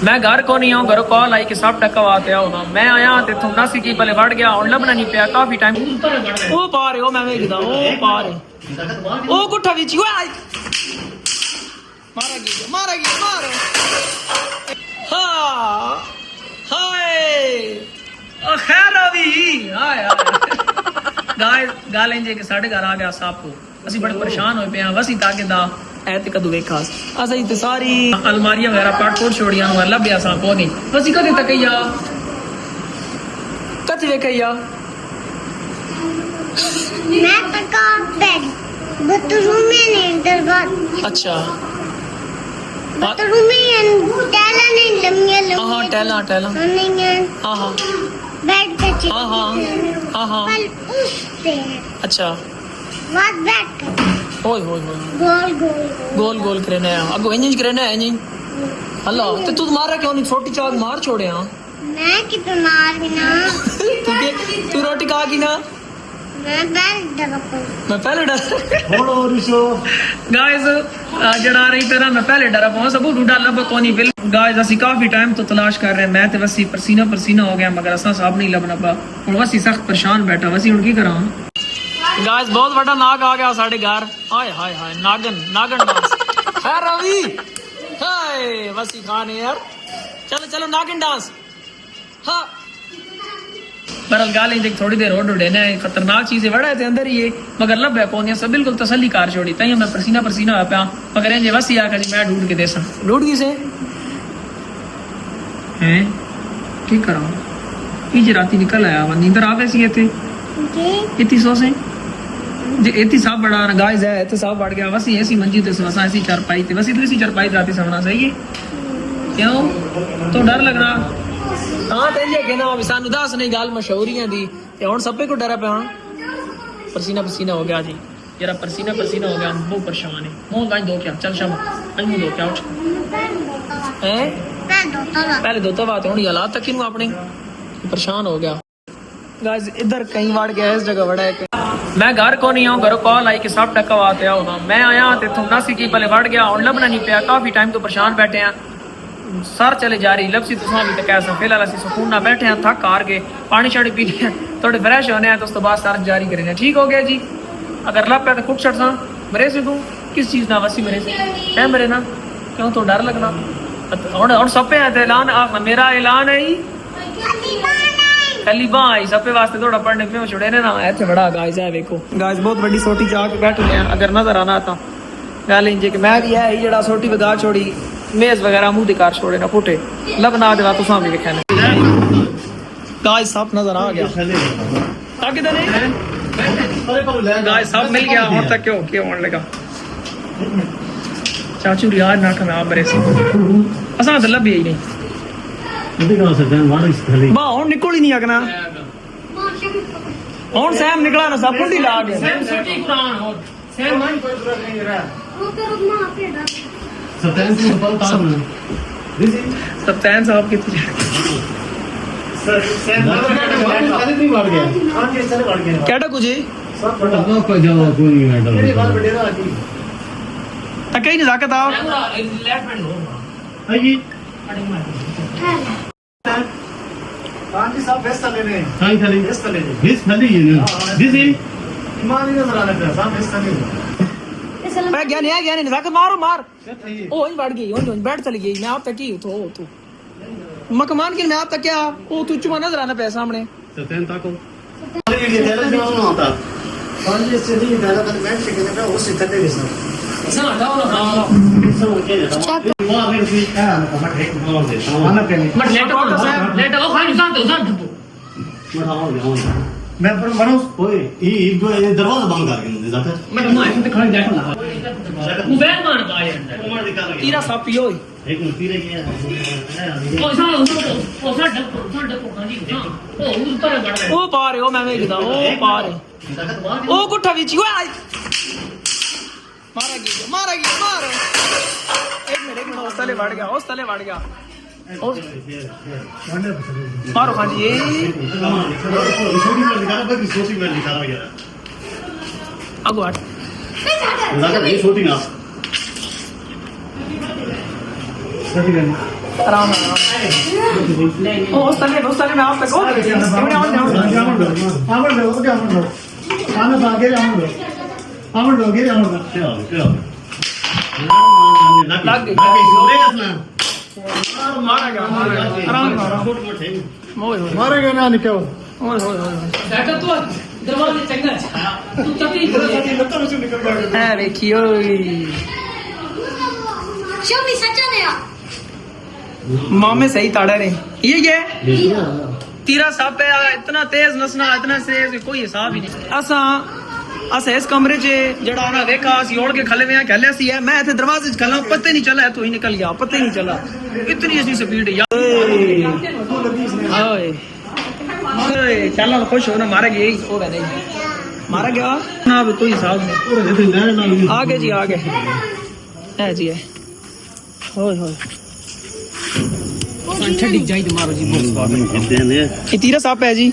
मैं घर को नहीं आऊँ, घरों कॉल आई कि सब टक्का आते आओ ना। मैं आया ते तुम नसी की भले बढ़ गया और लभना नहीं पिया काफी टाइम। ओ पारे ओ मैं वेखदा ओ पारे ओ गुठा विच ओए मारा मार हाँ हाय ओ खैर अभी हाय गाय गाल इंजे के साढ़े घर आ गया साहब को ਅਸੀਂ ਬੜੇ ਪਰੇਸ਼ਾਨ ਹੋਏ ਪਏ ਆ ਵਸੀ ਤਾਕੇ ਦਾ ਐ ਤੇ ਕਦੋਂ ਵੇਖਾ ਅਸੀਂ ਤੇ ਸਾਰੀ ਅਲਮਾਰੀਆਂ ਵਗੈਰਾ ਪਾਟ ਪੋਟ ਛੋੜੀਆਂ ਨੂੰ ਲੱਭਿਆ ਸਾਂ ਕੋ ਨਹੀਂ ਵਸੀ ਕਦੇ ਤੱਕਈਆ ਕਦੇ ਵੇਖਈਆ मैं तका बेड बाथरूम में नहीं दरबार अच्छा बाथरूम में टैला नहीं लम्बिया हां टैला नहीं है हां हां बेड पे हां कल उस पे अच्छा वाद बैठ ओए होए गोल करने है अब इंज करने है इंज हेलो तो तू मारा क्यों नहीं छोटी चाक मार छोड़े हां मैं कितना मार बिना तू रोटी खा की ना मैं पहले डर बोलो रिशो गाइस जड़ा रही तरह मैं पहले डरा पहुंच सब ढूंढा लब कोनी बिल गाइस ਅਸੀਂ काफी टाइम तो तलाश कर रहे हैं मैं ते वसी पसीना हो गया मगर असा साहब नहीं लभना पा हुन वसी सख्त परेशान बैठा वसी हुन की करा गाइस बहुत बड़ा नाग आ गया साढ़े घर हाय हाय हाय नागन डांस है रवि हाय वसी खान यार चलो नागन डांस हाँ बरल गाली देख थोड़ी देर रोड उड़े ने खतरनाक चीजें बड़ा है अंदर ही है मगर लब है कौन सब बिल्कुल तसल्ली कार छोड़ी तई मैं पसीना हो पाया मगर ये वसी आकर मैं ढूंढ के देसा ढूंढ की से हैं की करा ई राती निकल आया नींदर आवे सी थे इतनी सो से जे इतनी साहब बड़ा गाइस है इतने साहब बढ़ गया वसी ऐसी मंजी ते सो ऐसी चारपाई ते वसी तो ऐसी चारपाई राती सोना सही है क्यों तो डर लग रहा हाँ तेजे के ना सानू दस नहीं गाल मशहूरियां दी ते हुन सबे को डरा पे हुन पसीना हो गया जी जरा पसीना हो गया हम बहुत परेशान है मुंह गांज दो क्या चल शाम मुंह दो क्या उठ हैं पहले दो तो बात हुन हालात तक नु अपने परेशान हो गया गाइस इधर कहीं वाड़ गया इस जगह वड़ा है मैं घर को नहीं आऊँ घरों कॉल आई कि सब टक्का आते आओ ना मैं आया ते तुम नसी की भले बढ़ गया और लभना नहीं पिया काफी टाइम तो परेशान बैठे हैं सर चले जा रही लपसी तुम भी तो कैसा फिलहाल असं सुकून ना बैठे हैं थक हार के पानी शानी पीने हैं थोड़े फ्रेश होने हैं तो उसके बाद सर जारी करेंगे ठीक हो गया जी अगर लग पाया तो खुद छट सा मेरे से तू किस चीज़ ना वसी मेरे से है मेरे ना क्यों तो डर लगना और सब पे है ऐलान मेरा ऐलान है ही कली आई सब वास्ते थोड़ा पढ़ने पे छुड़े ने ना ऐसे बड़ा गाइस है देखो गाइस बहुत बड़ी सोटी जा के बैठ गए अगर नजर आना था गल इंजे कि मैं भी है जड़ा सोटी बगा छोड़ी मेज वगैरह मुंह दिकार छोड़े ना फुटे लबना देवा तुसा भी देखा गाइस सब नजर आ गया आगे तो नहीं गाइस सब मिल गया और तक क्यों होने लगा चाचू यार ना खा मेरे से असा तो लभी ही नहीं बा हुन निकल ही नहीं आगना हुन सैम निकला ना सब कुंडी ला गया सप्तान साहब की क्या कुछ कहीं नहीं जाकर था मारो मार ओ बढ़ गई बैठ चली गई मैं आप तक ही तू मकमान की मैं आप तक क्या ओ तू चुमा नजर आना पे सामने मैं पर मनोज ओए ये दरवाजा बंद कर के जाता मैं ऐसे खड़े बैठा ना मोबाइल मार का यार तीरा सा पियो एक मिनट तीरे के ओ सा डको खानी ओ उस पर गड़ ओ पारे ओ मैं वेखदा ओ पारे ओ गुठा विच ओए मारा गया एक मिनट उस तले बढ़ गया मारो खान जी अगवाट छोटी ना आराम ओ उस तले में आप पे को लग गई मारा गया आराम मारेगा ना निकल बेटा तू दरवाजे चंगा तू चपी है देखियो शोमी सच्चा ने मामे सही ताड़ा रे ये तीरा सांप है इतना तेज नसना इतना तेज कोई हिसाब ही नहीं असा इस कमरे च जड़ा ना देखा असि ओढ़ के खले में खेले सी है मैं इथे दरवाजे च खला पता ही नहीं चला तो ही निकल गया पता ही नहीं चला इतनी अच्छी स्पीड है यार ओए चलो खुश हो ना मारा गया ही हो गया मारा गया ना अब कोई हिसाब नहीं आगे जी आगे है जी है होय होय छड़ी जाई मारो जी ये तीरा सांप है जी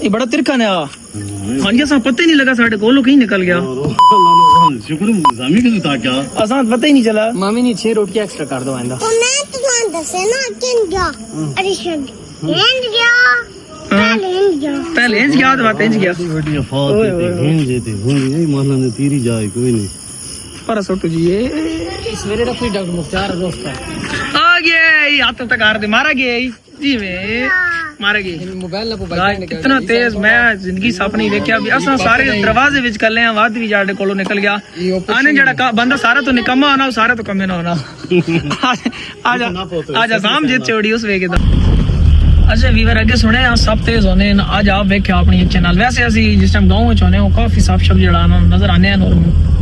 ये बड़ा तिरखा ने हाँ जी असा पता ही नहीं लगा साढ़े कोलों कहीं निकल गया शुक्र जामी के था क्या असा पता ही नहीं चला मामी ने 6 रोटियां एक्स्ट्रा कर दो आंदा तो मैं तुम्हां दसे ना किन गया अरे शब एंड गया पहले इंज गया तो बात इंज गया बढ़िया फात देते घेन जेते होंगे यही मानना ने तीरी जाए कोई नहीं पर सोटू जी ये सवेरे का कोई डॉक्टर मुख्तार दोस्त है आ गया ये हाथ तक आ रहे मारा गया जी में मारा गया मोबाइल ना गाइस इतना तेज मैं जिंदगी सपने ही देखा अभी असा सारे दरवाजे विच कर ले वाद भी जाड़े कोलों निकल गया आने जड़ा बंदा सारा तो निकम्मा होना सारा तो कमे ना होना आजा साम जीत चोड़ी उस वे के अच्छा वीवर अगे सुने सब तेज होने आज आप वेखे अपनी चैनल वैसे असि जिस टाइम गांव में चाहने हो काफी साफ शब्द जड़ा नजर आने हैं और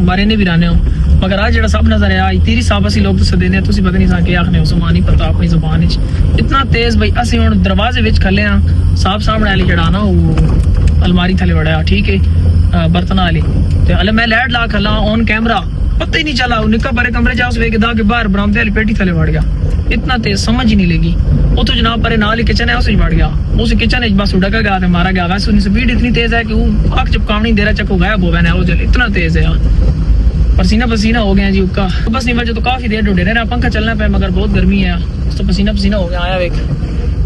बारे ने भी रहने हो मगर आज जड़ा सब नजर आया तेरी साफ असि लोग तुसे देने तुसी पता नहीं सा के आखने हो सुमान नहीं पता अपनी जुबान विच इतना तेज भाई असि हुन दरवाजे विच खले हां साफ सामने वाली जड़ा ना वो अलमारी थले वड़ा ठीक है बर्तन वाली ते हले मैं लाइट ला खला ऑन कैमरा पता ही नहीं चला निका बारे कमरे जा उस वे के दा के बाहर बरामदे वाली पेटी थले वड़ गया इतना तेज समझ ही नहीं लगी वो तो जनाब परे नाल ही किचन है उसे बढ़ गया उस किचन में बस उड़का गया तो मारा गया वैसे स्पीड इतनी तेज है कि वो आग चिपकावनी दे रहा चक्कू गायब हो गया वो जल इतना तेज है यार पसीना पसीना हो गया जी उसका बस नहीं वजह तो काफी देर ढूंढे रहे पंखा चलना पे मगर बहुत गर्मी है तो पसीना पसीना हो गया आया वेख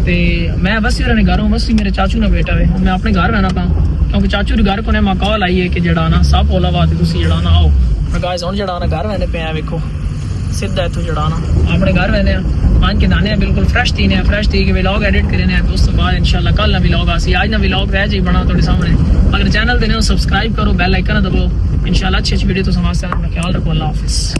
ते मैं बस ही रहने घर हूँ बस मेरे चाचू ने बेटा है मैं अपने घर रहना पाऊँ क्योंकि चाचू के घर को ने कॉल आई है कि जड़ा ना सब ओला बात तुम जड़ा ना आओ मैं गाइस हुन जड़ा ना घर रहने पे आया वेखो सीधा इथों जड़ाना अपने घर रहने पान के दाने बिल्कुल फ्रेश थी ने फ्रेश थी कि व्लॉग एडिट करने हैं दोस्तों बाद इंशाल्लाह कल ना व्लॉग आसी आज ना व्लॉग रह जाई बना थोड़े सामने अगर चैनल देने हो सब्सक्राइब करो बेल आइकन दबाओ इंशाल्लाह अच्छी वीडियो तो समाज से ख्याल रखो अल्लाह हाफिज।